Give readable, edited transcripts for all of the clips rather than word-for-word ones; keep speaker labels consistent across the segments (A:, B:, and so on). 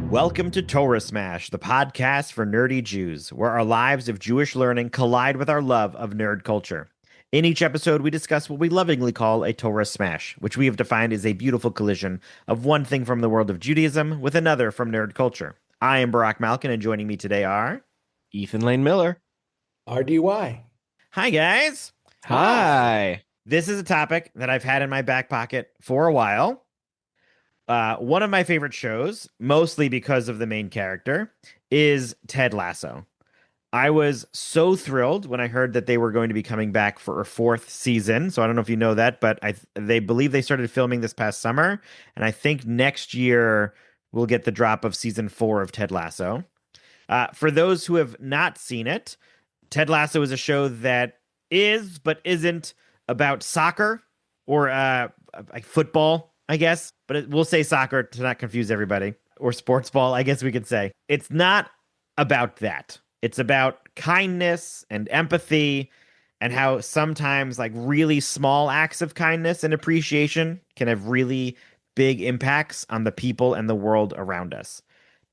A: Welcome to Torah Smash, the podcast for nerdy Jews, where our lives of Jewish learning collide with our love of nerd culture. In each episode, we discuss what we lovingly call a Torah Smash, which we have defined as a beautiful collision of one thing from the world of Judaism with another from nerd culture. I am Barak Malkin, and joining me today are
B: Ethan Lane Miller.
C: RDY.
A: Hi, guys.
B: Hi.
A: This is a topic that I've had in my back pocket for a while. One of my favorite shows, mostly because of the main character, is Ted Lasso. I was so thrilled when I heard that they were going to be coming back for a fourth season. So I don't know if you know that, but they believe they started filming this past summer, and I think next year we'll get the drop of season 4 of Ted Lasso. For those who have not seen it, Ted Lasso is a show that is but isn't about soccer or like football, I guess, but we'll say soccer to not confuse everybody, or sports ball, I guess we could say. It's not about that. It's about kindness and empathy and how sometimes like really small acts of kindness and appreciation can have really big impacts on the people and the world around us.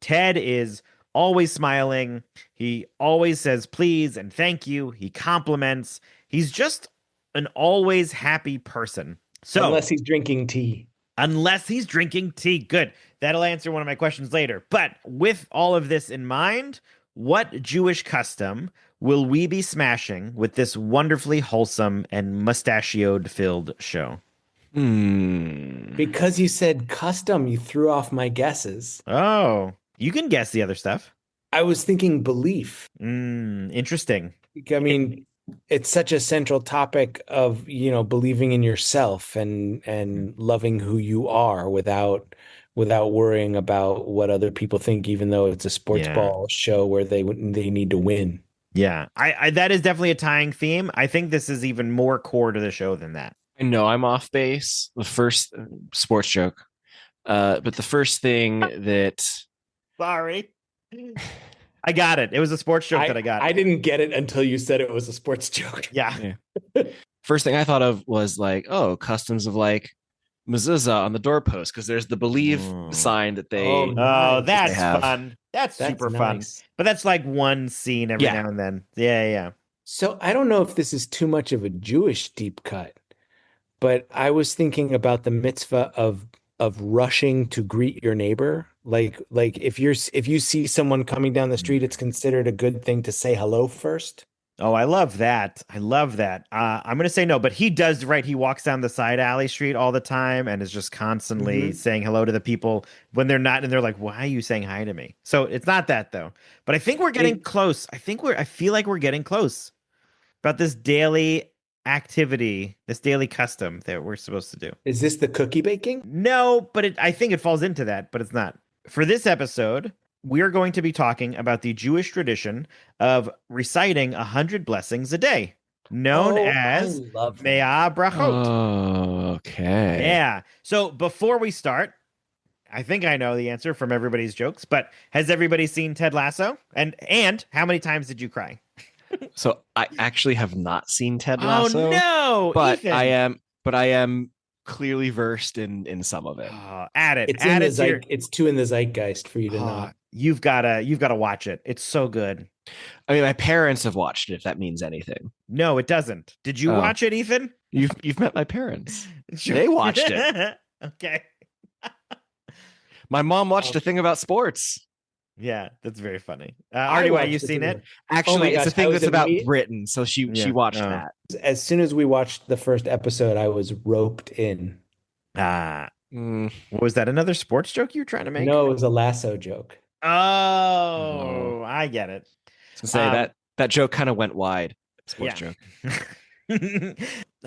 A: Ted is always smiling. He always says please and thank you. He compliments. He's just an always happy person. So
C: Unless he's drinking tea.
A: Unless he's drinking tea. Good. That'll answer one of my questions later. But with all of this in mind, what Jewish custom will we be smashing with this wonderfully wholesome and mustachioed-filled show?
C: Because you said custom, you threw off my guesses.
A: Oh, you can guess the other stuff.
C: I was thinking belief.
A: Interesting.
C: I mean, it's such a central topic of, believing in yourself and loving who you are without worrying about what other people think, even though it's a sports ball show where they need to win.
A: Yeah, I that is definitely a tying theme. I think this is even more core to the show than that.
B: I know I'm off base. The first sports joke. But the first thing that
A: Sorry. I got it. It was a sports joke that I got.
C: I didn't get it until you said it was a sports joke.
A: Yeah.
B: First thing I thought of was like, oh, customs of like mezuzah on the doorpost, because there's the believe sign that they.
A: Oh, that's
B: they have.
A: fun. That's super
C: nice.
A: fun. But that's like one scene every now and then. Yeah.
C: So I don't know if this is too much of a Jewish deep cut, but I was thinking about the mitzvah of rushing to greet your neighbor. Like if you see someone coming down the street, it's considered a good thing to say hello first.
A: Oh, I love that. I'm going to say no, but he does, right? He walks down the side alley street all the time and is just constantly saying hello to the people when they're not, and they're like, why are you saying hi to me? So it's not that though. But I think we're getting close. I feel like we're getting close about this daily activity, this daily custom that we're supposed to do.
C: Is this the cookie baking?
A: No, but I think it falls into that, but it's not. For this episode, we're going to be talking about the Jewish tradition of reciting 100 blessings a day, known as Me'ah Brachot.
B: Oh, okay.
A: Yeah. So before we start, I think I know the answer from everybody's jokes, but has everybody seen Ted Lasso? And how many times did you cry?
B: So I actually have not seen Ted Lasso.
A: Oh no,
B: but
A: Ethan.
B: I am clearly versed in some of it.
A: Add it.
C: It's too in the zeitgeist for you to know.
A: You've gotta watch it. It's so good.
B: I mean, my parents have watched it, if that means anything.
A: No, it doesn't. Did you watch it, Ethan?
B: You've met my parents.
A: Sure.
B: They watched it.
A: Okay.
B: My mom watched a thing about sports.
A: Yeah, that's very funny. RDY, you seen it?
B: Actually, it's a thing that's about Britain, so she watched that.
C: As soon as we watched the first episode, I was roped in.
A: Was that another sports joke you were trying to make?
C: No, it was a Lasso joke.
A: Oh, I get it.
B: Say that joke kind of went wide. Sports joke.
A: Did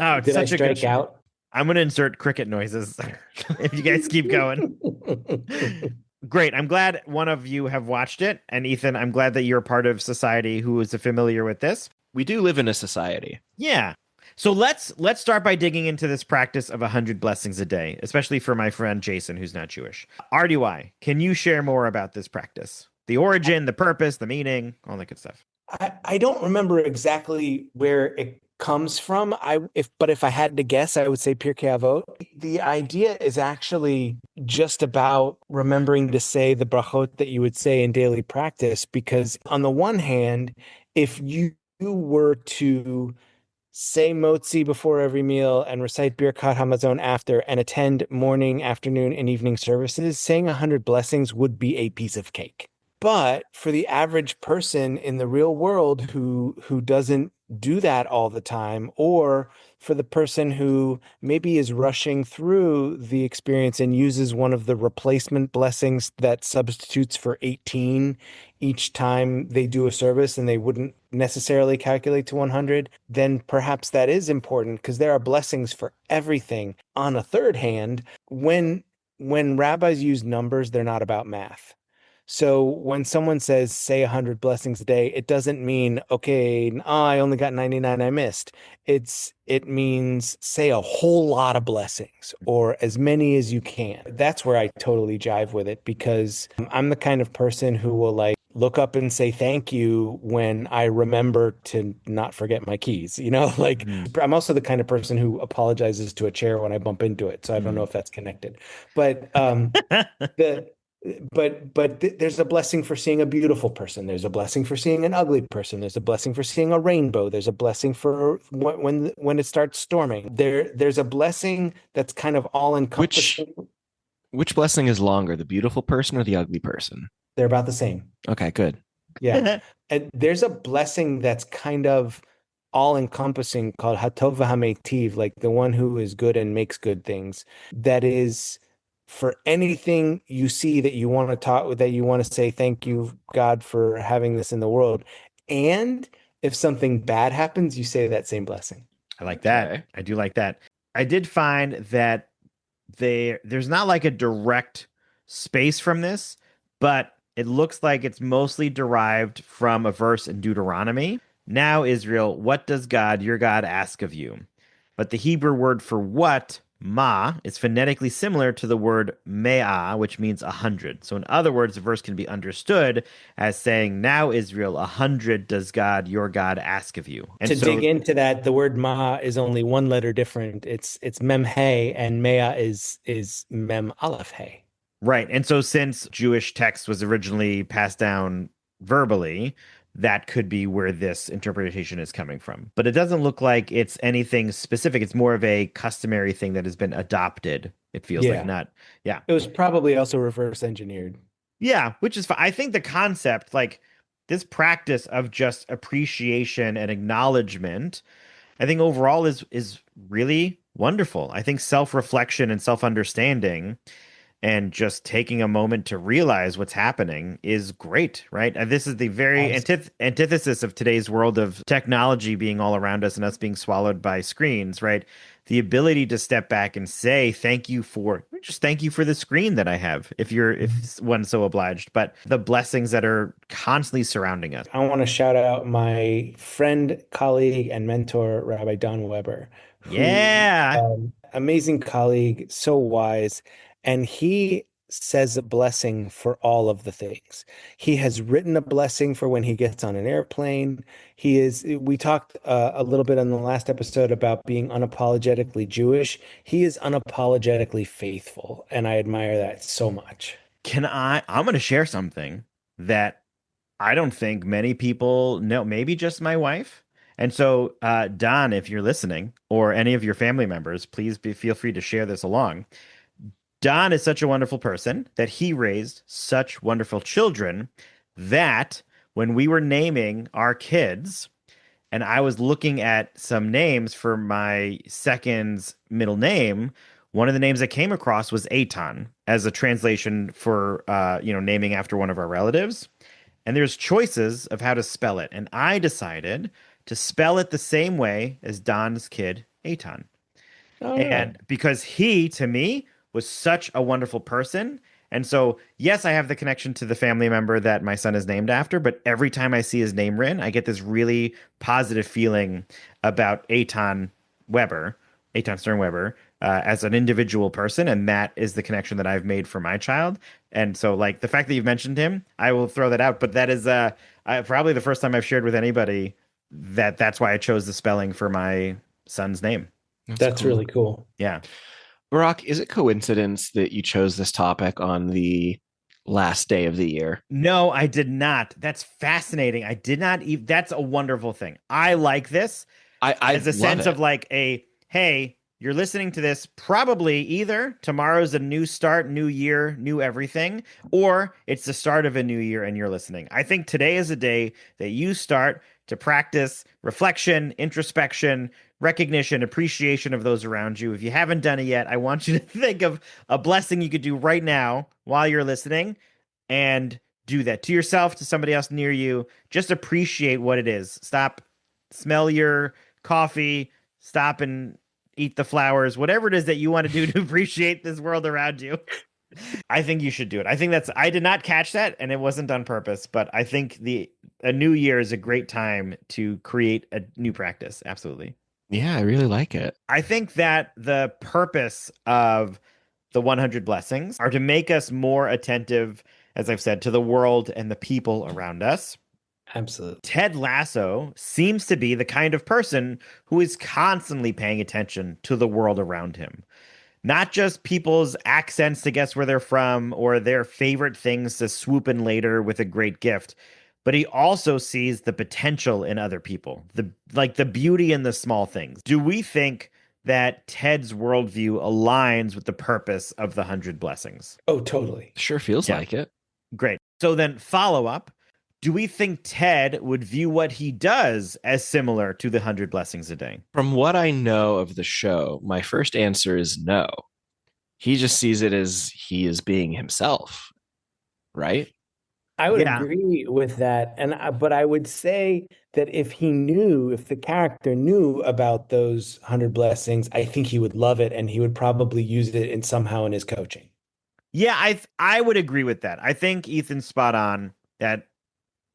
C: I strike out?
A: I'm gonna insert cricket noises if you guys keep going. Great. I'm glad one of you have watched it. And Ethan, I'm glad that you're part of society who is familiar with this.
B: We do live in a society.
A: Yeah. So let's start by digging into this practice of 100 blessings a day, especially for my friend Jason, who's not Jewish. RDY, can you share more about this practice? The origin, the purpose, the meaning, all that good stuff.
C: I don't remember exactly where comes from. If I had to guess, I would say Pirkei Avot. The idea is actually just about remembering to say the brachot that you would say in daily practice, because on the one hand, if you were to say motzi before every meal and recite Birkat Hamazon after and attend morning, afternoon, and evening services, saying 100 blessings would be a piece of cake. But for the average person in the real world who doesn't do that all the time, or for the person who maybe is rushing through the experience and uses one of the replacement blessings that substitutes for 18 each time they do a service and they wouldn't necessarily calculate to 100, then perhaps that is important because there are blessings for everything. On a third hand, when rabbis use numbers, they're not about math. So when someone says say 100 blessings a day, it doesn't mean okay, I only got 99 I missed. It means say a whole lot of blessings or as many as you can. That's where I totally jive with it because I'm the kind of person who will like look up and say thank you when I remember to not forget my keys. Like
A: Mm.
C: I'm also the kind of person who apologizes to a chair when I bump into it. So I don't know
A: Mm.
C: if that's connected. But the there's a blessing for seeing a beautiful person. There's a blessing for seeing an ugly person. There's a blessing for seeing a rainbow. There's a blessing for when it starts storming. There's a blessing that's kind of all
B: Which
C: encompassing.
B: which blessing is longer, the beautiful person or the ugly person?
C: They're about the same.
B: Okay, good.
C: Yeah. And there's a blessing that's kind of all encompassing called Hatov v'Hametiv, like the one who is good and makes good things. That is for anything you see that you want to talk, that you want to say, thank you, God, for having this in the world. And if something bad happens, you say that same blessing.
A: I like that.
B: Okay.
A: I do like that. I did find that there's not like a direct space from this, but it looks like it's mostly derived from a verse in Deuteronomy. Now, Israel, what does God, your God, ask of you? But the Hebrew word for what, ma, is phonetically similar to the word me'ah, which means 100. So, in other words, the verse can be understood as saying, Now, Israel, 100 does God, your God, ask of you. And
C: To dig
A: so,
C: into that, the word ma is only one letter different. It's mem hey, and mea is mem aleph hey.
A: right. And so, since Jewish text was originally passed down verbally, that could be where this interpretation is coming from. But it doesn't look like it's anything specific. It's more of a customary thing that has been adopted. It feels like
C: Yeah.
A: not, yeah.
C: It was probably also reverse engineered.
A: Yeah, which is fine. I think the concept, like this practice of just appreciation and acknowledgement, I think overall is really wonderful. I think self-reflection and self-understanding and just taking a moment to realize what's happening is great, right? And this is the very
C: Abs-
A: antithesis of today's world of technology being all around us and us being swallowed by screens, right? The ability to step back and say thank you for the screen that I have, if one's so obliged, but the blessings that are constantly surrounding us.
C: I want to shout out my friend, colleague, and mentor, Rabbi Don Weber, who
A: Yeah.
C: amazing colleague, so wise, and he says a blessing for all of the things. He has written a blessing for when he gets on an airplane. We talked a little bit on the last episode about being unapologetically Jewish. He is unapologetically faithful, and I admire that so much.
A: I'm going to share something that I don't think many people know, maybe just my wife. And so, Don, if you're listening, or any of your family members, feel free to share this along. Don is such a wonderful person that he raised such wonderful children that when we were naming our kids, and I was looking at some names for my second's middle name, one of the names I came across was Aton as a translation for naming after one of our relatives. And there's choices of how to spell it. And I decided to spell it the same way as Don's kid, Aton.
C: All right.
A: And because he, to me, was such a wonderful person. And so, yes, I have the connection to the family member that my son is named after, but every time I see his name written, I get this really positive feeling about Aton Sternweber, as an individual person. And that is the connection that I've made for my child. And so, like, the fact that you've mentioned him, I will throw that out. But that is probably the first time I've shared with anybody that's why I chose the spelling for my son's name.
C: That's
B: cool.
C: really cool.
A: Yeah.
B: Barack, is it coincidence that you chose this topic on the last day of the year?
A: No, I did not. That's fascinating. I did not even, that's a wonderful thing. I like this
B: I
A: as a
B: love
A: sense of
B: it.
A: like hey, you're listening to this probably either tomorrow's a new start, new year, new everything, or it's the start of a new year and you're listening. I think today is a day that you start to practice reflection, introspection, recognition, appreciation of those around you. If you haven't done it yet, I want you to think of a blessing you could do right now while you're listening and do that to yourself, to somebody else near you. Just appreciate what it is. Stop, smell your coffee, stop and eat the flowers, whatever it is that you want to do to appreciate this world around you. I think you should do it. I think I did not catch that and it wasn't on purpose, but I think a new year is a great time to create a new practice. Absolutely.
B: Yeah, I really like it.
A: I think that the purpose of the 100 blessings are to make us more attentive, as I've said, to the world and the people around us.
C: Absolutely.
A: Ted Lasso seems to be the kind of person who is constantly paying attention to the world around him. Not just people's accents to guess where they're from or their favorite things to swoop in later with a great gift, but he also sees the potential in other people, the beauty in the small things. Do we think that Ted's worldview aligns with the purpose of the 100 blessings?
C: Oh, totally.
B: Sure feels
A: Yeah.
B: like it.
A: Great. So then follow up. Do we think Ted would view what he does as similar to the 100 blessings a day?
B: From what I know of the show, my first answer is no. He just sees it as he is being himself, right?
C: I would
A: Yeah.
C: agree with that. But I would say that if the character knew about those 100 blessings, I think he would love it and he would probably use it somehow in his coaching.
A: Yeah, I would agree with that. I think Ethan's spot on that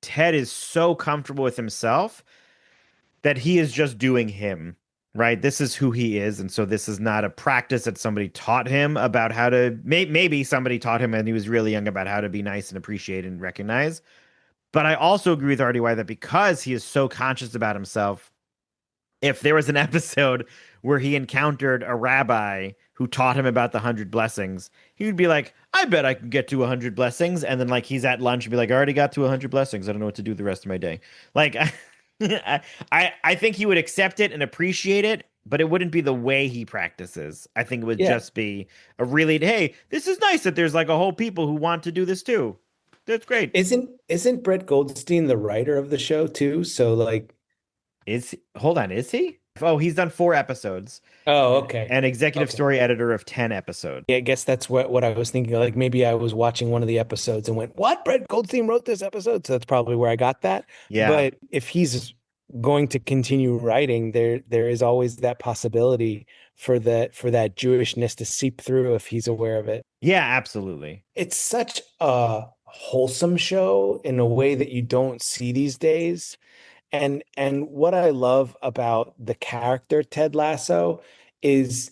A: Ted is so comfortable with himself that he is just doing him, right? This is who he is. And so this is not a practice that somebody taught him about how to, maybe somebody taught him when he was really young about how to be nice and appreciate and recognize. But I also agree with RDY that because he is so conscious about himself, if there was an episode where he encountered a rabbi who taught him about the 100 blessings, he would be like, I bet I can get to 100 blessings. And then, like, he's at lunch and be like, I already got to 100 blessings. I don't know what to do the rest of my day. Like, I think he would accept it and appreciate it, but it wouldn't be the way he practices. I think it would
C: Yeah.
A: just be a really, hey, this is nice that there's like a whole people who want to do this too. That's great.
C: Isn't Brett Goldstein the writer of the show too? So like,
A: Hold on, is he? Oh, he's done 4 episodes.
C: oh, okay.
A: And executive
C: Okay.
A: story editor of 10 episodes.
C: Yeah, I guess that's what I was thinking. Like maybe I was watching one of the episodes and went, "What? Brett Goldstein wrote this episode." So that's probably where I got that.
A: Yeah.
C: But if he's going to continue writing, there is always that possibility for that Jewishness to seep through if he's aware of it.
A: Yeah, absolutely.
C: It's such a wholesome show in a way that you don't see these days. And what I love about the character Ted Lasso is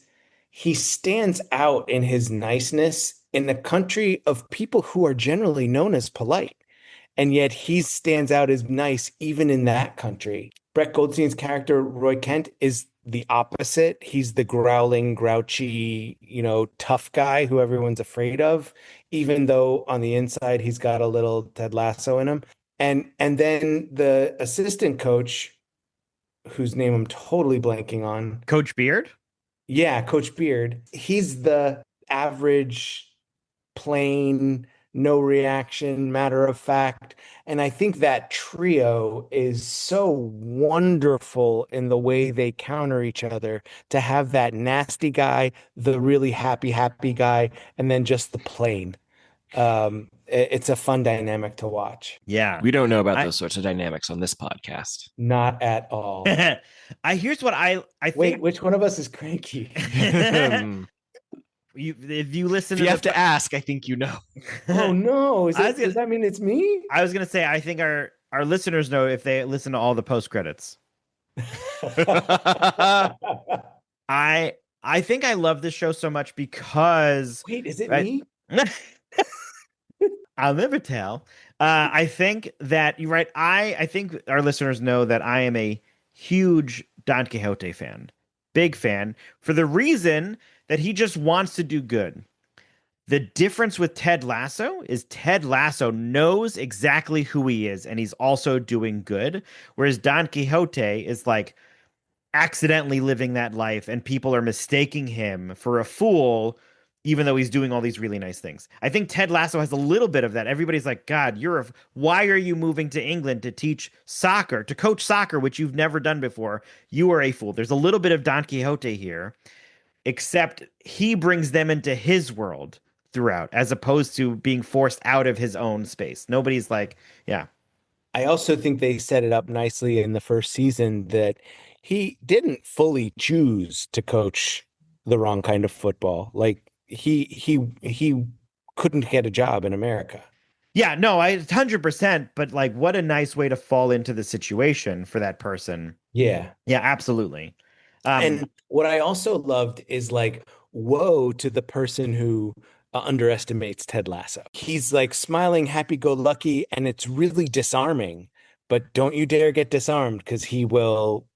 C: he stands out in his niceness in a country of people who are generally known as polite. And yet he stands out as nice even in that country. Brett Goldstein's character, Roy Kent, is the opposite. He's the growling, grouchy, tough guy who everyone's afraid of, even though on the inside he's got a little Ted Lasso in him. And then the assistant coach, whose name I'm totally blanking on.
A: Coach Beard?
C: Yeah, Coach Beard. He's the average, plain, no reaction, matter of fact. And I think that trio is so wonderful in the way they counter each other to have that nasty guy, the really happy guy, and then just the plain. It's a fun dynamic to watch.
A: Yeah.
B: We don't know about those sorts of dynamics on this podcast.
C: Not at all.
A: Here's what I
C: Wait,
A: think.
C: which one of us is cranky?
B: If
A: If you listen
B: you
A: to
B: have to ask, I think you know.
C: Oh no.
A: I was
C: Does that mean it's me?
A: I was gonna say I think our listeners know if they listen to all the post credits. I think I love this show so much because
C: Wait, is it
A: right?
C: me?
A: I'll never tell. I think that you're right. I think our listeners know that I am a huge Don Quixote fan, big fan, for the reason that he just wants to do good. The difference with Ted Lasso is Ted Lasso knows exactly who he is, and he's also doing good, whereas Don Quixote is like accidentally living that life, and people are mistaking him for a fool, even though he's doing all these really nice things. I think Ted Lasso has a little bit of that. Everybody's like, God, why are you moving to England to teach soccer, to coach soccer, which you've never done before? You are a fool. There's a little bit of Don Quixote here, except he brings them into his world throughout, as opposed to being forced out of his own space. Nobody's like, yeah,
C: I also think they set it up nicely in the first season that he didn't fully choose to coach the wrong kind of football. Like he couldn't get a job in America.
A: yeah, no, I 100%, but like, what a nice way to fall into the situation for that person.
C: Yeah.
A: Yeah, absolutely. Um,
C: And what I also loved is like, woe to the person who underestimates Ted Lasso. He's like smiling, happy-go-lucky, and it's really disarming. But don't you dare get disarmed because he will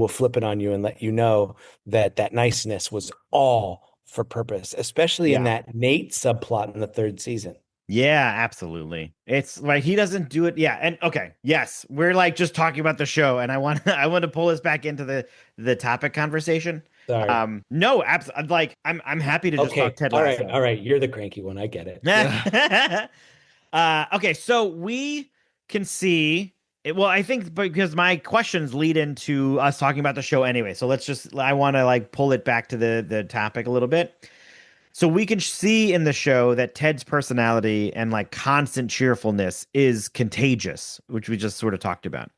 C: flip it on you and let you know that that niceness was all for purpose, especially in
A: yeah.
C: that Nate subplot in the third season.
A: Yeah, absolutely. It's like he doesn't do it. Yeah, and okay, yes, we're like just talking about the show, and I want to pull us back into the topic conversation.
C: Sorry.
A: No, like I'm happy to just talk
C: Okay.
A: Ted
C: All right.
A: Lasso.
C: All right. You're the cranky one. I get it.
A: Okay, so we can see it, well, I think because my questions lead into us talking about the show anyway. So I want to like pull it back to the topic a little bit. So we can see in the show that Ted's personality and like constant cheerfulness is contagious, which we just sort of talked about.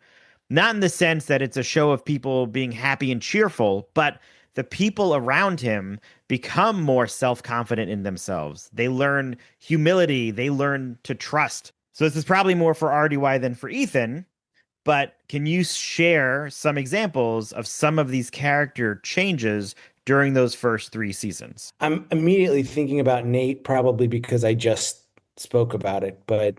A: Not in the sense that it's a show of people being happy and cheerful, but the people around him become more self-confident in themselves. They learn humility, they learn to trust. So this is probably more for RDY than for Ethan, but can you share some examples of some of these character changes during those first three seasons?
C: I'm immediately thinking about Nate, probably because I just spoke about it, but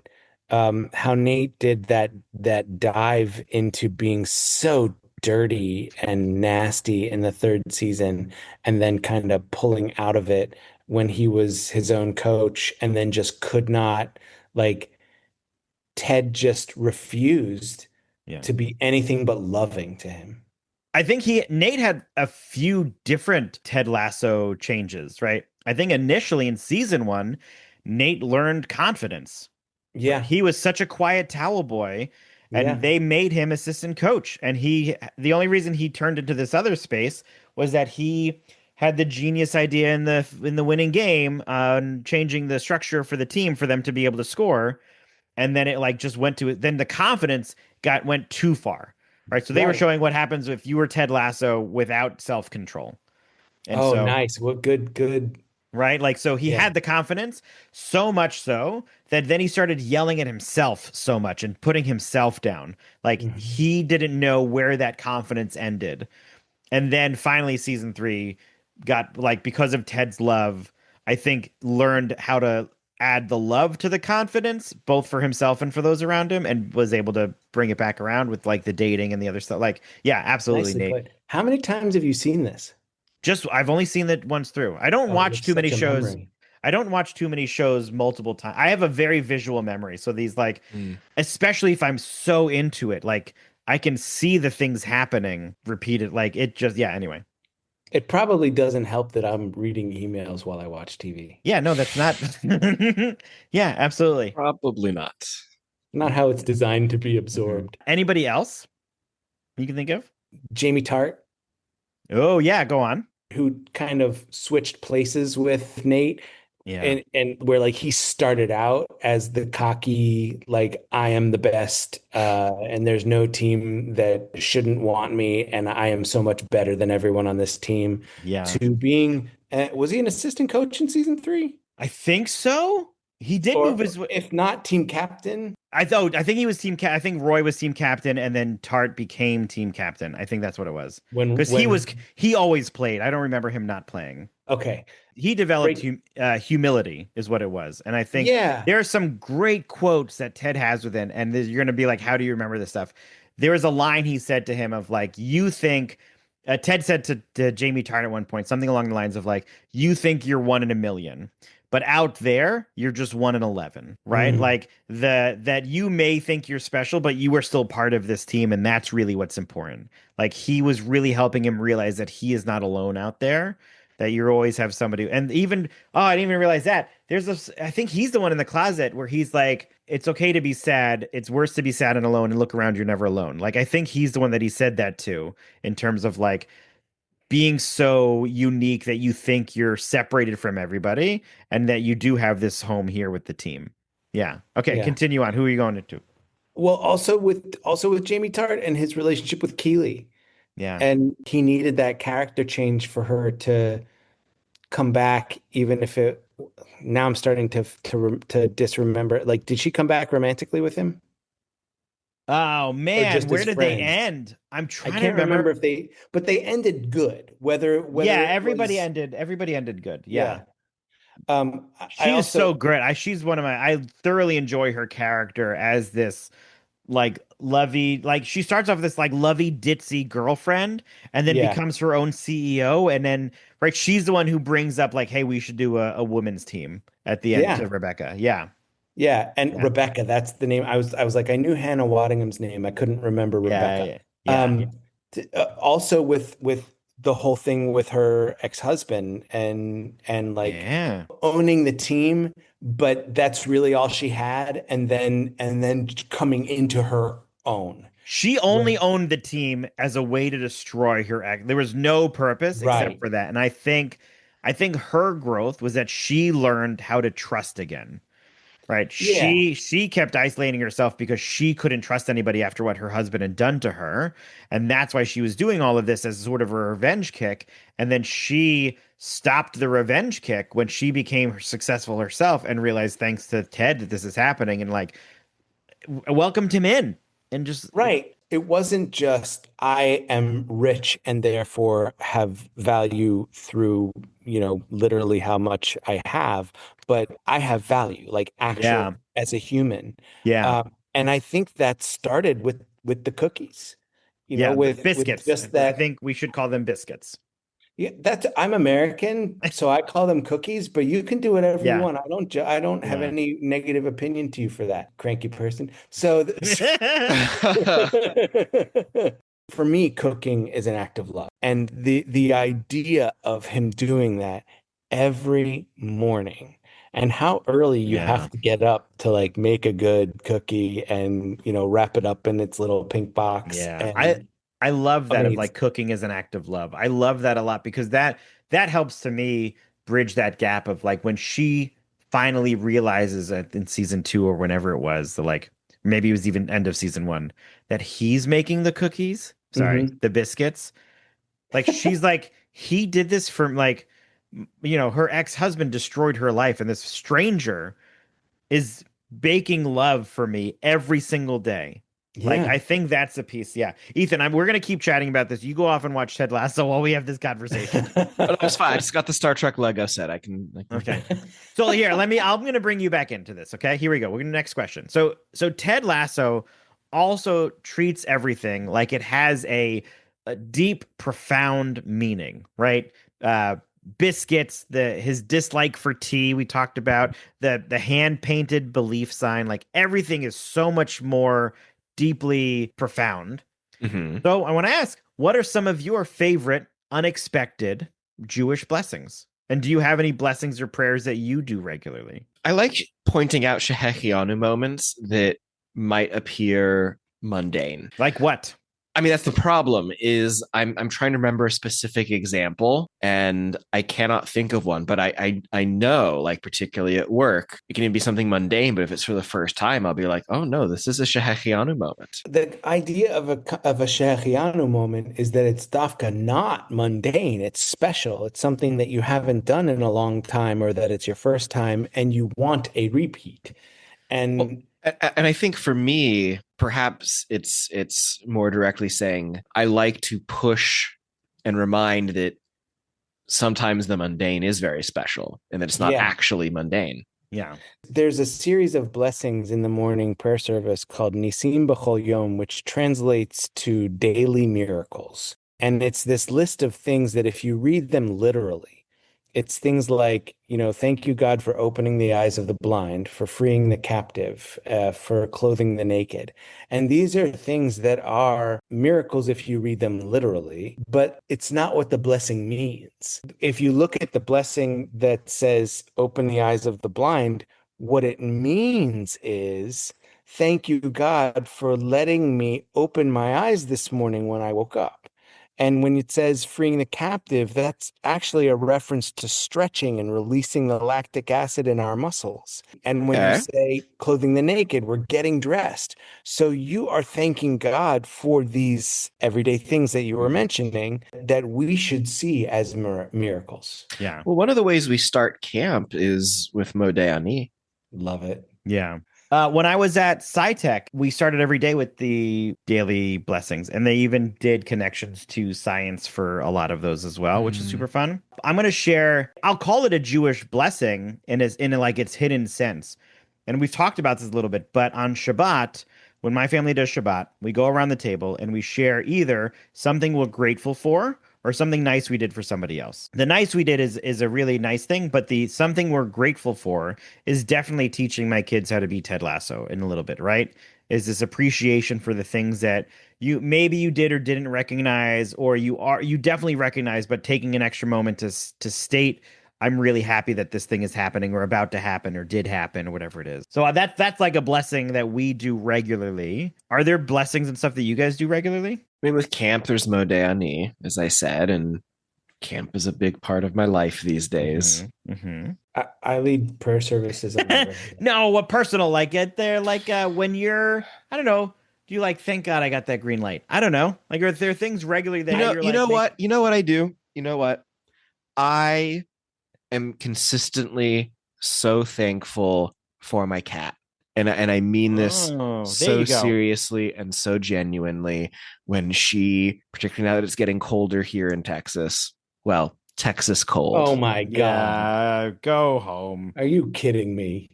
C: how Nate did that dive into being so dirty and nasty in the third season, and then kind of pulling out of it when he was his own coach, and then just could not, like, Ted just refused
A: Yeah.
C: to be anything but loving to him.
A: I think Nate had a few different Ted Lasso changes, right? I think initially in season one, Nate learned confidence. Right?
C: Yeah,
A: He was such a quiet towel boy, and
C: yeah,
A: they made him assistant coach. And the only reason he turned into this other space was that he had the genius idea in the winning game on changing the structure for the team for them to be able to score. And then it like just went to it. Then the confidence went too far, right? So they were
C: right.
A: showing what happens if you were Ted Lasso without self control. And
C: Oh,
A: so
C: nice. Well, good, good.
A: right? Like, so he
C: Yeah.
A: had the confidence so much so that then he started yelling at himself so much and putting himself down. Like,
C: Mhm.
A: he didn't know where that confidence ended. And then finally, season three got like, because of Ted's love, I think learned how to add the love to the confidence, both for himself and for those around him, and was able to bring it back around with like the dating and the other stuff. Like, yeah, absolutely,
C: Nicely
A: Nate.
C: put. How many times have you seen this?
A: Just I've only seen that once through.
C: Oh, you have such a memory.
A: I don't watch too many shows multiple times. I have a very visual memory. So these like
B: Mm.
A: especially if I'm so into it, like I can see the things happening repeated. Like it just yeah, anyway.
C: It probably doesn't help that I'm reading emails while I watch TV.
A: Yeah, no, that's not yeah, absolutely.
B: Probably not.
C: Not how it's designed to be
A: Mhm.
C: absorbed.
A: Anybody else you can think of?
C: Jamie Tart,
A: Oh yeah, go on.
C: who kind of switched places with Nate,
A: Yeah.
C: and where like he started out as the cocky, like I am the best, and there's no team that shouldn't want me, and I am so much better than everyone on this team,
A: Yeah.
C: to being, was he an assistant coach in season three?
A: I think so. He did move
C: Or
A: his
C: if not, team captain?
A: I think he was I think Roy was team captain and then Tart became team captain. I think that's what it was.
C: When
A: Because
C: when
A: he always played. I don't remember him not playing.
C: Okay.
A: He developed
C: Great.
A: humility is what it was. And I think
C: Yeah.
A: there are some great quotes that Ted has within, and you're going to be like, how do you remember this stuff? There was a line he said to him of like, you think, Ted said to Jamie Tarn at one point, something along the lines of like, you think you're one in a million, but out there, you're just one in 11, right?
C: Mm,
A: Like that you may think you're special, but you are still part of this team. And that's really what's important. Like he was really helping him realize that he is not alone out there, that you always have somebody. And even, oh, I didn't even realize that. I think he's the one in the closet where he's like, it's okay to be sad. It's worse to be sad and alone and look around. You're never alone. Like, I think he's the one that he said that to in terms of like being so unique that you think you're separated from everybody and that you do have this home here with the team. Yeah. Okay.
C: yeah.
A: Continue on. Who are you going to?
C: Well, also with Jamie Tart and his relationship with Keeley.
A: Yeah.
C: And he needed that character change for her to come back, even if it now I'm starting to disremember. Like, did she come back romantically with him
A: Oh
C: or
A: man,
C: just
A: where
C: as
A: did they
C: friends?
A: end? I'm
C: I
A: trying to
C: can't remember
A: remember.
C: if but they ended good. Whether
A: Yeah,
C: it was,
A: everybody ended good. Yeah.
C: yeah. I
A: She is so
C: also,
A: great. She's one of my, I thoroughly enjoy her character as this like lovey, like she starts off this like lovey ditzy girlfriend and then
C: yeah,
A: becomes her own CEO. And then, right, she's the one who brings up like, hey, we should do a women's team at the end to
C: yeah,
A: Rebecca. Yeah.
C: yeah. And
A: Yeah.
C: Rebecca, that's the name. I was like, I knew Hannah Waddingham's name. I couldn't remember
A: Yeah.
C: Rebecca.
A: Yeah. Yeah.
C: Um, Also with the whole thing with her ex-husband and like
A: Yeah.
C: owning the team, but that's really all she had, and then coming into her own.
A: She
C: Right.
A: only owned the team as a way to destroy her ex. There was no purpose except
C: Right.
A: for that. And I think her growth was that she learned how to trust again. Right.
C: Yeah.
A: She kept isolating herself because she couldn't trust anybody after what her husband had done to her. And that's why she was doing all of this as sort of a revenge kick. And then she stopped the revenge kick when she became successful herself and realized thanks to Ted that this is happening and like welcomed him in and just
C: Right. It wasn't just I am rich and therefore have value through, literally how much I have, but I have value, like actual
A: yeah.
C: as a human.
A: Yeah.
C: And I think that started with the cookies,
A: Yeah, the
C: with
A: biscuits.
C: just
A: I
C: that.
A: think we should call them biscuits.
C: Yeah, I'm American, so I call them cookies, but you can do whatever you
A: Yeah.
C: want. I don't have
A: Yeah.
C: any negative opinion to you for that, cranky person. So for me, cooking is an act of love. And the idea of him doing that every morning and how early you
A: Yeah.
C: have to get up to like make a good cookie and wrap it up in its little pink box
A: Yeah. I
C: and
A: I love that of
C: amazing.
A: like cooking as an act of love. I love that a lot because that helps to me bridge that gap of like when she finally realizes that in season 2 or whenever it was, the like maybe it was even end of season 1 that he's making the cookies. Sorry,
C: Hmm.
A: the biscuits. Like she's like he did this for like her ex-husband destroyed her life and this stranger is baking love for me every single day. Like
C: Yeah.
A: I think that's a piece. Yeah, Ethan, we're gonna keep chatting about this. You go off and watch Ted Lasso while we have this conversation.
B: Oh, that's fine. I just got the Star Trek Lego set. I can.
A: Okay. So here, I'm gonna bring you back into this. Okay, here we go. We're gonna next question. So Ted Lasso also treats everything like it has a deep, profound meaning, right? Uh, biscuits, his dislike for tea, we talked about the hand painted belief sign, like everything is so much more deeply profound.
B: Hmm.
A: So I want to ask, what are some of your favorite unexpected Jewish blessings? And do you have any blessings or prayers that you do regularly?
B: I like pointing out Shehechianu moments that might appear mundane.
A: Like what?
B: I mean, that's the problem is I'm trying to remember a specific example and I cannot think of one, but I know, like particularly at work, it can even be something mundane, but if it's for the first time, I'll be like, oh no, this is a Shehechianu moment.
C: The idea of a Shechianu moment is that it's dafka not mundane. It's special. It's something that you haven't done in a long time, or that it's your first time, and you want a repeat.
B: Well,
C: And
B: and I think for me, perhaps it's more directly saying I like to push and remind that sometimes the mundane is very special and that it's not
C: Yeah.
B: actually mundane.
A: Yeah.
C: There's a series of blessings in the morning prayer service called Nisim B'chol Yom, which translates to daily miracles. And it's this list of things that if you read them literally, it's things like, thank you, God, for opening the eyes of the blind, for freeing the captive, for clothing the naked. And these are things that are miracles if you read them literally, but it's not what the blessing means. If you look at the blessing that says, open the eyes of the blind, what it means is, thank you, God, for letting me open my eyes this morning when I woke up. And when it says freeing the captive, that's actually a reference to stretching and releasing the lactic acid in our muscles. And when you
B: Okay.
C: say clothing the naked, we're getting dressed. So you are thanking God for these everyday things that you were mentioning that we should see as miracles.
A: Yeah.
B: Well, one of the ways we start camp is with Modeh Ani.
C: Love it.
A: Yeah. When I was at SciTech, we started every day with the daily blessings, and they even did connections to science for a lot of those as well, which is super fun. I'm going to share, I'll call it a Jewish blessing in like its hidden sense. And we've talked about this a little bit, but on Shabbat, when my family does Shabbat, we go around the table and we share either something we're grateful for or something nice we did for somebody else. The nice we did is a really nice thing, but the something we're grateful for is definitely teaching my kids how to be Ted Lasso in a little bit, right? Is this appreciation for the things that you did or didn't recognize, or you definitely recognize, but taking an extra moment to state, I'm really happy that this thing is happening or about to happen or did happen or whatever it is. So that's like a blessing that we do regularly. Are there blessings and stuff that you guys do regularly?
B: I mean, with camp, there's Modeh Ani, as I said, and camp is a big part of my life these days.
C: I lead prayer services on the regular.
A: No, what personal? Like get there, like when you're, I don't know. Do you like thank God I got that green light? I don't know. Like are there things regularly that you're
B: You
A: like
B: know
A: make?
B: what? You know what I do? You know what? I am consistently so thankful for my cat. And I mean this
A: Oh, there
B: so
A: you go.
B: seriously and so genuinely when she, particularly now that it's getting colder here in Texas, well, Texas
C: Oh
B: cold,
C: my God.
A: Yeah, go home.
C: Are you kidding me?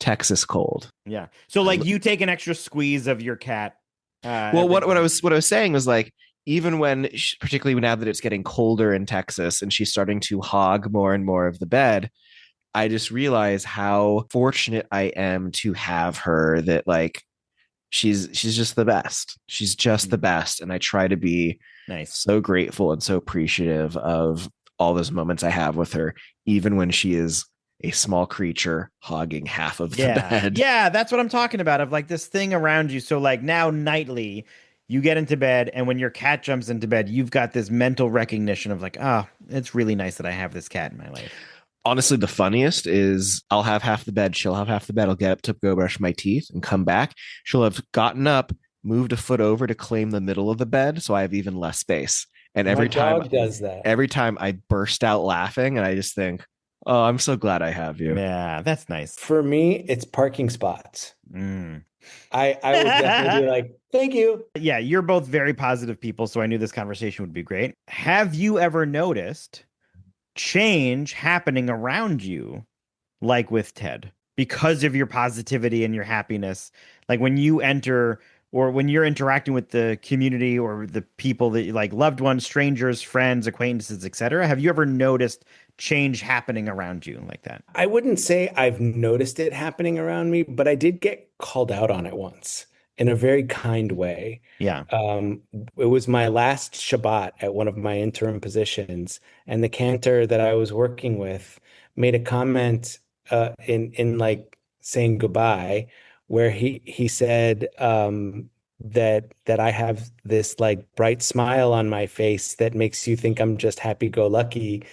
B: Texas cold.
A: Yeah. So like you take an extra squeeze of your cat
B: Well,
A: every
B: what I
A: time.
B: was saying was like, even when, particularly now that it's getting colder in Texas and she's starting to hog more and more of the bed, I just realize how fortunate I am to have her, that like she's just the best. She's just the best. And I try to be
A: Nice.
B: so grateful and so appreciative of all those moments I have with her, even when she is a small creature hogging half of the
A: Yeah.
B: bed.
A: Yeah, that's what I'm talking about of like this thing around you. So like now nightly you get into bed and when your cat jumps into bed, you've got this mental recognition of like, oh, it's really nice that I have this cat in my life.
B: Honestly, the funniest is I'll have half the bed, she'll have half the bed, I'll get up to go brush my teeth and come back. She'll have gotten up, moved a foot over to claim the middle of the bed, so I have even less space. And
C: My dog does that.
B: every time I burst out laughing, and I just think, oh, I'm so glad I have you.
A: Yeah, that's nice.
C: For me, it's parking spots.
A: Mm.
C: I will definitely be like, thank you.
A: Yeah, you're both very positive people, so I knew this conversation would be great. Have you ever noticed change happening around you, like with Ted, because of your positivity and your happiness? Like when you enter or when you're interacting with the community or the people that you like, loved ones, strangers, friends, acquaintances, etc. Have you ever noticed change happening around you like that?
C: I wouldn't say I've noticed it happening around me, but I did get called out on it once in a very kind way.
A: Yeah.
C: Um, it was my last Shabbat at one of my interim positions, and the cantor that I was working with made a comment in like saying goodbye, where he said that I have this like bright smile on my face that makes you think I'm just happy-go-lucky,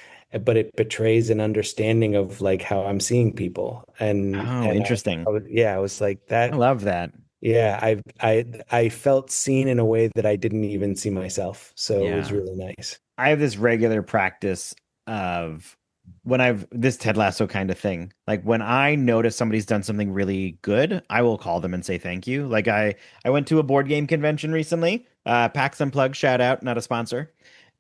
C: but it betrays an understanding of like how I'm seeing people.
A: Oh, interesting.
C: I was like
A: I
C: that.
A: love that.
C: Yeah, I felt seen in a way that I didn't even see myself. So it was
A: Yeah.
C: really nice.
A: I have this regular practice of when I've this Ted Lasso kind of thing. Like when I notice somebody's done something really good, I will call them and say thank you. Like I went to a board game convention recently. PAX Unplugged, shout out, not a sponsor.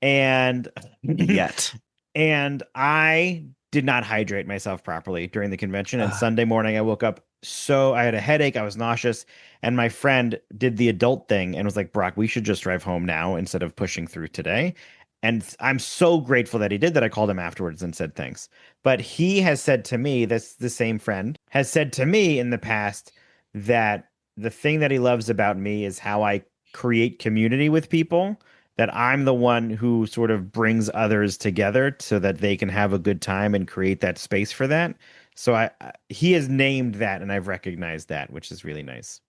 A: And
B: Yet.
A: And I did not hydrate myself properly during the convention. And
C: Ah,
A: Sunday morning, I woke up so I had a headache, I was nauseous, and my friend did the adult thing and was like, Brock, we should just drive home now instead of pushing through today. And I'm so grateful that he did that. I called him afterwards and said thanks. But he has said to me, this the same friend has said to me in the past that the thing that he loves about me is how I create community with people, that I'm the one who sort of brings others together so that they can have a good time and create that space for that. So he has named that and I've recognized that, which is really nice.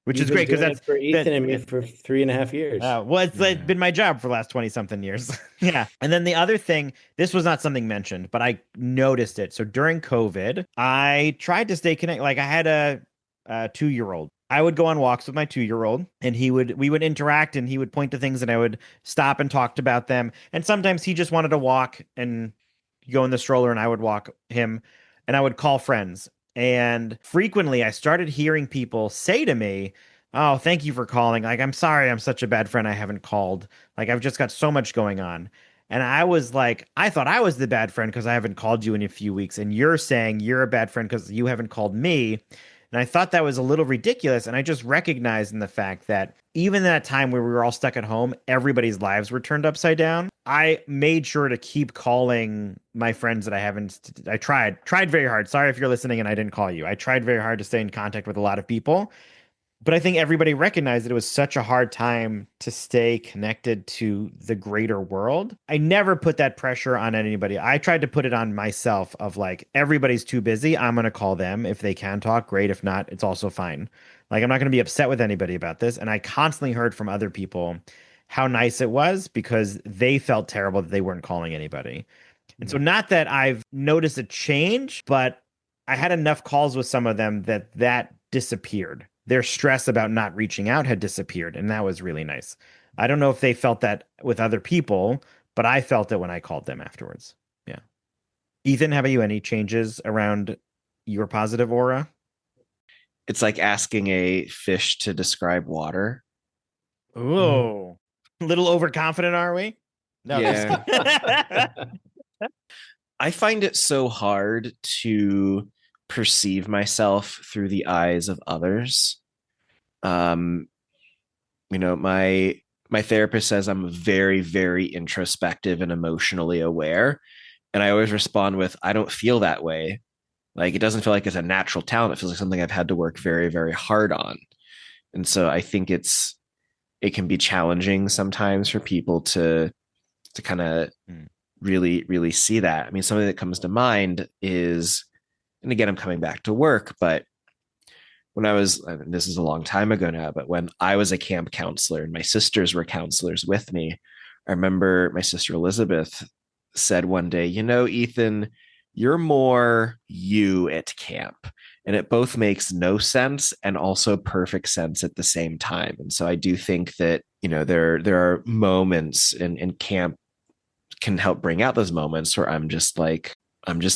A: Which
C: you've
A: is
C: been
A: great because
C: doing
A: that's
C: it for Ethan
A: that
C: and me for 3.5 years.
A: well, it's like
B: Yeah.
A: been my job for the last 20 something years. Yeah. And then the other thing, this was not something mentioned, but I noticed it. So during COVID, I tried to stay connected. Like I had a 2-year old. I would go on walks with my 2-year old and we would interact and he would point to things and I would stop and talk about them. And sometimes he just wanted to walk and go in the stroller and I would walk him and I would call friends. And frequently I started hearing people say to me, oh, thank you for calling. Like, I'm sorry, I'm such a bad friend. I haven't called. Like, I've just got so much going on. And I was like, I thought I was the bad friend because I haven't called you in a few weeks. And you're saying you're a bad friend because you haven't called me. And I thought that was a little ridiculous. And I just recognized in the fact that even that time where we were all stuck at home, everybody's lives were turned upside down. I made sure to keep calling my friends that I haven't. I tried very hard. Sorry if you're listening and I didn't call you. I tried very hard to stay in contact with a lot of people, but I think everybody recognized that it was such a hard time to stay connected to the greater world. I never put that pressure on anybody. I tried to put it on myself of like, everybody's too busy. I'm going to call them. If they can talk, great. If not, it's also fine. Like, I'm not going to be upset with anybody about this. And I constantly heard from other people how nice it was because they felt terrible that they weren't calling anybody. And so, not that I've noticed a change, but I had enough calls with some of them that disappeared. Their stress about not reaching out had disappeared, and that was really nice. I don't know if they felt that with other people, but I felt it when I called them afterwards. Yeah. Ethan, how about you? Any changes around your positive aura?
B: It's like asking a fish to describe water.
C: Mhm.
A: Ooh, a little overconfident, are we? No, just
B: Yeah.
A: kidding.
B: I find it so hard to perceive myself through the eyes of others. Um, my therapist says I'm very, very introspective and emotionally aware. And I always respond with, I don't feel that way. Like it doesn't feel like it's a natural talent. It feels like something I've had to work very, very hard on. And so I think it can be challenging sometimes for people to kind of
A: Hmm.
B: really, really see that. I mean, something that comes to mind is, and again, I'm coming back to work, but when I was, and this is a long time ago now, but when I was a camp counselor and my sisters were counselors with me, I remember my sister Elizabeth said one day, Ethan, you're more you at camp. And it both makes no sense and also perfect sense at the same time. And so I do think that, there are moments in camp can help bring out those moments where I'm just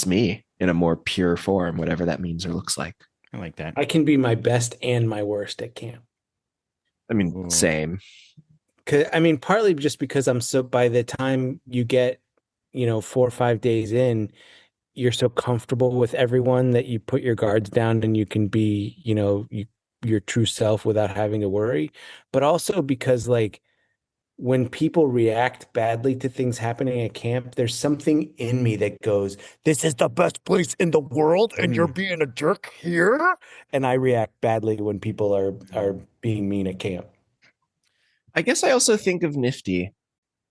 B: me in a more pure form, whatever that means or looks like.
A: I like that.
C: I can be my best and my worst at camp.
B: I mean,
A: Ooh.
B: same.
C: I mean, partly just because I'm so, by the time you get, 4 or 5 days in, you're so comfortable with everyone that you put your guards down and you can be, your true self without having to worry. But also because like when people react badly to things happening at camp, there's something in me that goes, "This is the best place in the world, and you're
A: Mm.
C: being a jerk here." And I react badly when people are being mean at camp.
B: I guess I also think of Nifty.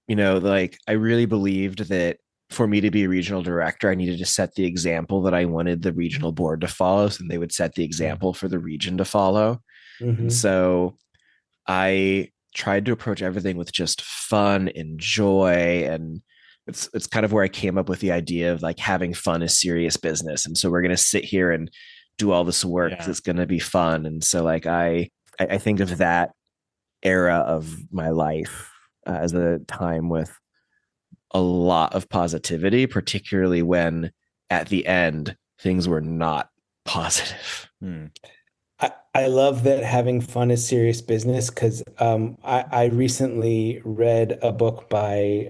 B: Like I really believed that for me to be a regional director, I needed to set the example that I wanted the regional board to follow. So they would set the example for the region to follow. And
C: Mm-hmm.
B: so I tried to approach everything with just fun and joy. And it's kind of where I came up with the idea of like having fun is serious business. And so we're going to sit here and do all this work because
A: Yeah.
B: it's going to be fun. And so like I think of that era of my life as a time with a lot of positivity, particularly when at the end things were not positive.
A: Hmm.
C: I love that having fun is serious business because I recently read a book by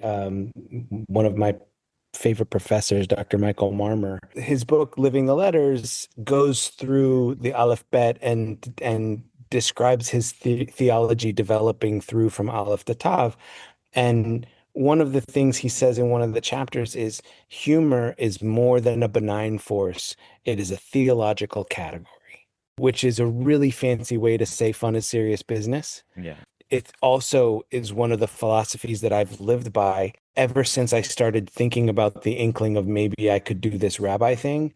C: one of my favorite professors, Dr. Michael Marmer. His book, Living the Letters, goes through the Aleph Bet and describes his theology developing through from Aleph to Tav. And one of the things he says in one of the chapters is humor is more than a benign force. It is a theological category, which is a really fancy way to say fun is serious business.
A: Yeah.
C: It also is one of the philosophies that I've lived by ever since I started thinking about the inkling of maybe I could do this rabbi thing.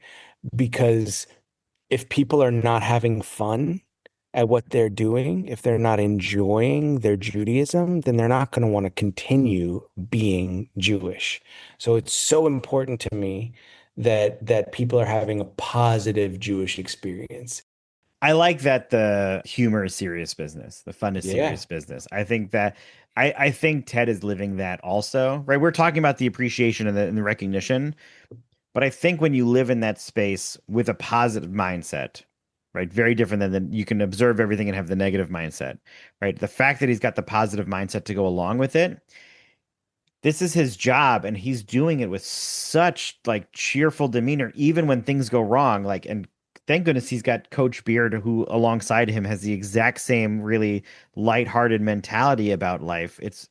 C: Because if people are not having fun at what they're doing, if they're not enjoying their Judaism, then they're not going to want to continue being Jewish. So it's so important to me that people are having a positive Jewish experience.
A: I like that the humor is serious business. The fun is
C: Yeah.
A: serious business. I think that I think Ted is living that also, right? We're talking about the appreciation and the recognition, but I think when you live in that space with a positive mindset, right? Very different than you can observe everything and have the negative mindset, right? The fact that he's got the positive mindset to go along with it, this is his job and he's doing it with such like cheerful demeanor even when things go wrong, like, and thank goodness he's got Coach Beard who alongside him has the exact same really lighthearted mentality about life. It's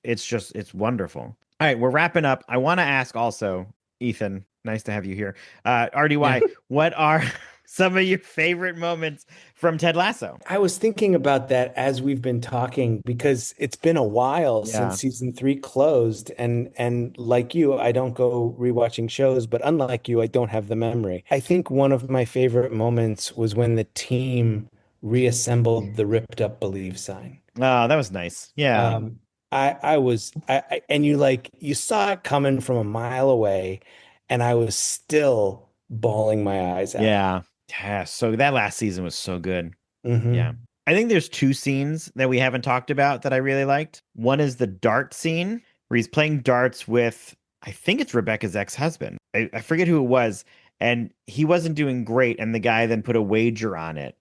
A: wonderful. All right, we're wrapping up. I want to ask also, Ethan, nice to have you here.
C: Yeah.
A: RDY, what are some of your favorite moments from Ted Lasso?
C: I was thinking about that as we've been talking because it's been a while
A: Yeah.
C: since season three closed, and like you, I don't go rewatching shows, but unlike you, I don't have the memory. I think one of my favorite moments was when the team reassembled the ripped up believe sign.
A: Oh, that was nice. Yeah.
C: Um, and you saw it coming from a mile away, and I was still bawling my eyes out.
A: Yeah. Yeah. So that last season was so good. Yeah.
C: Hmm.
A: I think there's two scenes that we haven't talked about that I really liked. One is the dart scene where he's playing darts with, I think it's Rebecca's ex-husband. I forget who it was. And he wasn't doing great. And the guy then put a wager on it.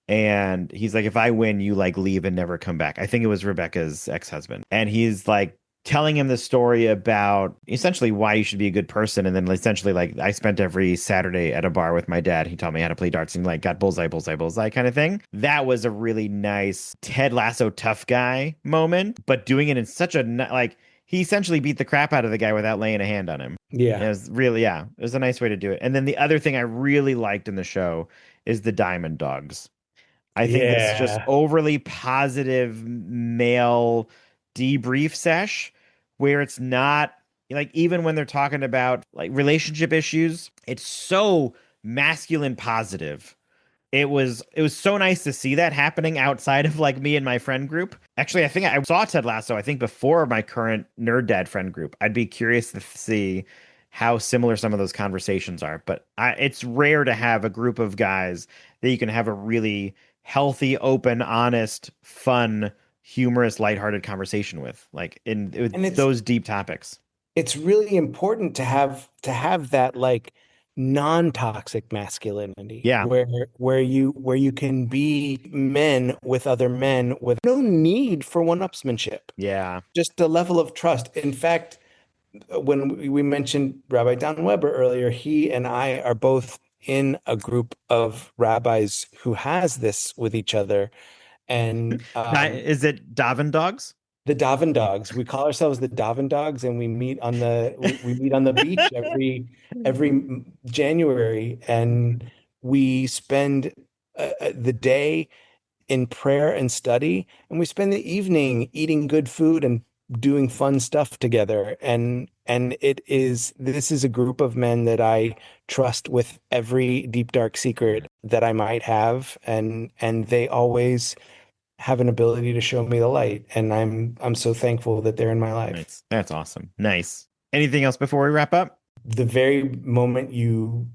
A: And he's like, if I win, you like leave and never come back. I think it was Rebecca's ex-husband. And he's like telling him the story about essentially why you should be a good person. And then essentially like I spent every Saturday at a bar with my dad. He taught me how to play darts and like got bullseye, bullseye, bullseye kind of thing. That was a really nice Ted Lasso tough guy moment, but doing it in such a like he essentially beat the crap out of the guy without laying a hand on him. It
C: Yeah.
A: was really, yeah, it was a nice way to do it. And then the other thing I really liked in the show is the Diamond Dogs. I think this just
C: Yeah.
A: overly positive male debrief sesh where it's not like even when they're talking about like relationship issues, it's so masculine positive. It was so nice to see that happening outside of like me and my friend group. Actually, I think I saw Ted Lasso, I think before my current Nerd Dad friend group. I'd be curious to see how similar some of those conversations are. But it's rare to have a group of guys that you can have a really healthy, open, honest, fun, humorous, lighthearted conversation with, like in with
C: And
A: those deep topics.
C: it's really important to have that like non-toxic masculinity
A: Yeah,
C: where you can be men with other men with no need for one-upsmanship,
A: yeah.
C: just a level of trust. In fact, when we mentioned Rabbi Don Weber earlier, he and I are both in a group of rabbis who has this with each other. And
A: Is it Davin Dogs?
C: the Davin Dogs. We call ourselves the Davin Dogs, and we meet on the beach every January, and we spend the day in prayer and study, and we spend the evening eating good food and doing fun stuff together. And this is a group of men that I trust with every deep dark secret that I might have, and they always have an ability to show me the light, and I'm so thankful that they're in my life.
A: Nice. That's awesome. Nice. Anything else before we wrap up?
C: The very moment you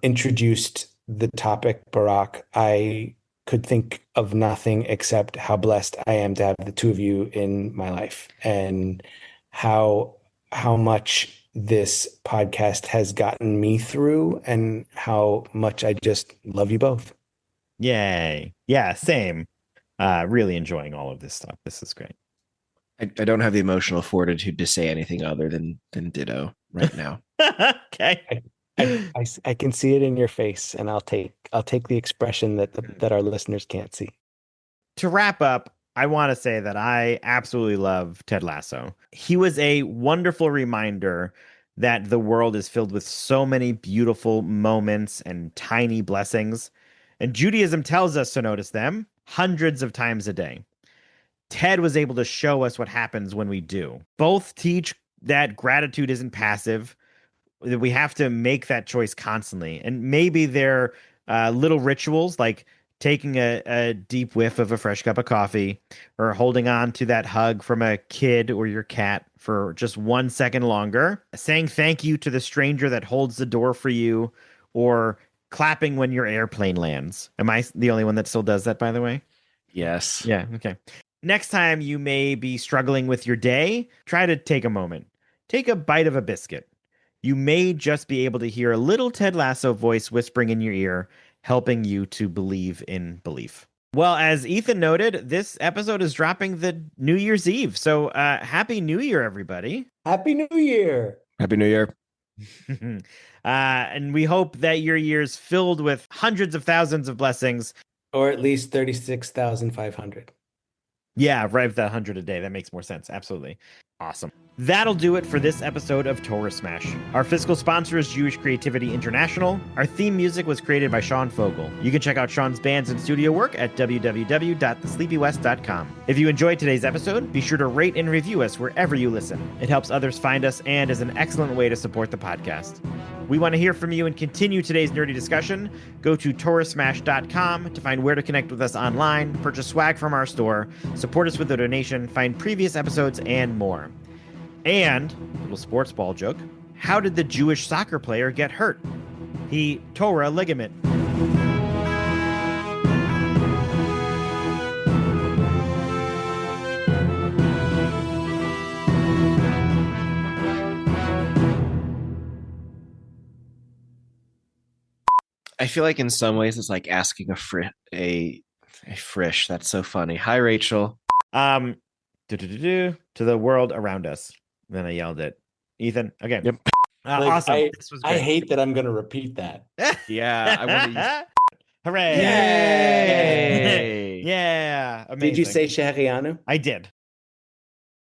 C: introduced the topic, Barack, I could think of nothing except how blessed I am to have the two of you in my life, and how much this podcast has gotten me through, and how much I just love you both.
A: Yay. Yeah, same. Really enjoying all of this stuff. This is great.
B: I don't have the emotional fortitude to say anything other than ditto right now.
A: Okay.
C: I can see it in your face, and I'll take the expression that our listeners can't see.
A: To wrap up, I want to say that I absolutely love Ted Lasso. He was a wonderful reminder that the world is filled with so many beautiful moments and tiny blessings, and Judaism tells us to notice them hundreds of times a day. Ted was able to show us what happens when we do. Both teach that gratitude isn't passive, that we have to make that choice constantly. And maybe they're little rituals like taking a deep whiff of a fresh cup of coffee or holding on to that hug from a kid or your cat for just 1 second longer, saying thank you to the stranger that holds the door for you, or clapping when your airplane lands. Am I the only one that still does that, by the way?
B: Yes.
A: Yeah, okay. Next time you may be struggling with your day, try to take a moment. Take a bite of a biscuit. You may just be able to hear a little Ted Lasso voice whispering in your ear, helping you to believe in belief. Well, as Ethan noted, this episode is dropping the New Year's Eve. So Happy New Year, everybody.
C: Happy New Year!
B: Happy New Year.
A: And we hope that your year's filled with hundreds of thousands of blessings.
C: Or at least 36,500.
A: Yeah, right with that 100 a day. That makes more sense. Absolutely. Awesome. That'll do it for this episode of Torah Smash. Our fiscal sponsor is Jewish Creativity International. Our theme music was created by Sean Fogel. You can check out Sean's bands and studio work at www.thesleepywest.com. If you enjoyed today's episode, be sure to rate and review us wherever you listen. It helps others find us and is an excellent way to support the podcast. We want to hear from you and continue today's nerdy discussion. Go to torahsmash.com to find where to connect with us online, purchase swag from our store, support us with a donation, find previous episodes, and more. And, little sports ball joke, how did the Jewish soccer player get hurt? He tore a ligament.
B: I feel like in some ways it's like asking a frish. That's so funny. Hi, Rachel.
A: To the world around us. Then I yelled it. Ethan, okay.
B: Yep.
A: Awesome. This was
C: I
A: great.
C: hate that I'm going to repeat that.
B: Yeah, I want to.
A: Hooray!
B: Yay!
A: Yeah, amazing.
C: Did you say Shehrianu?
A: I did.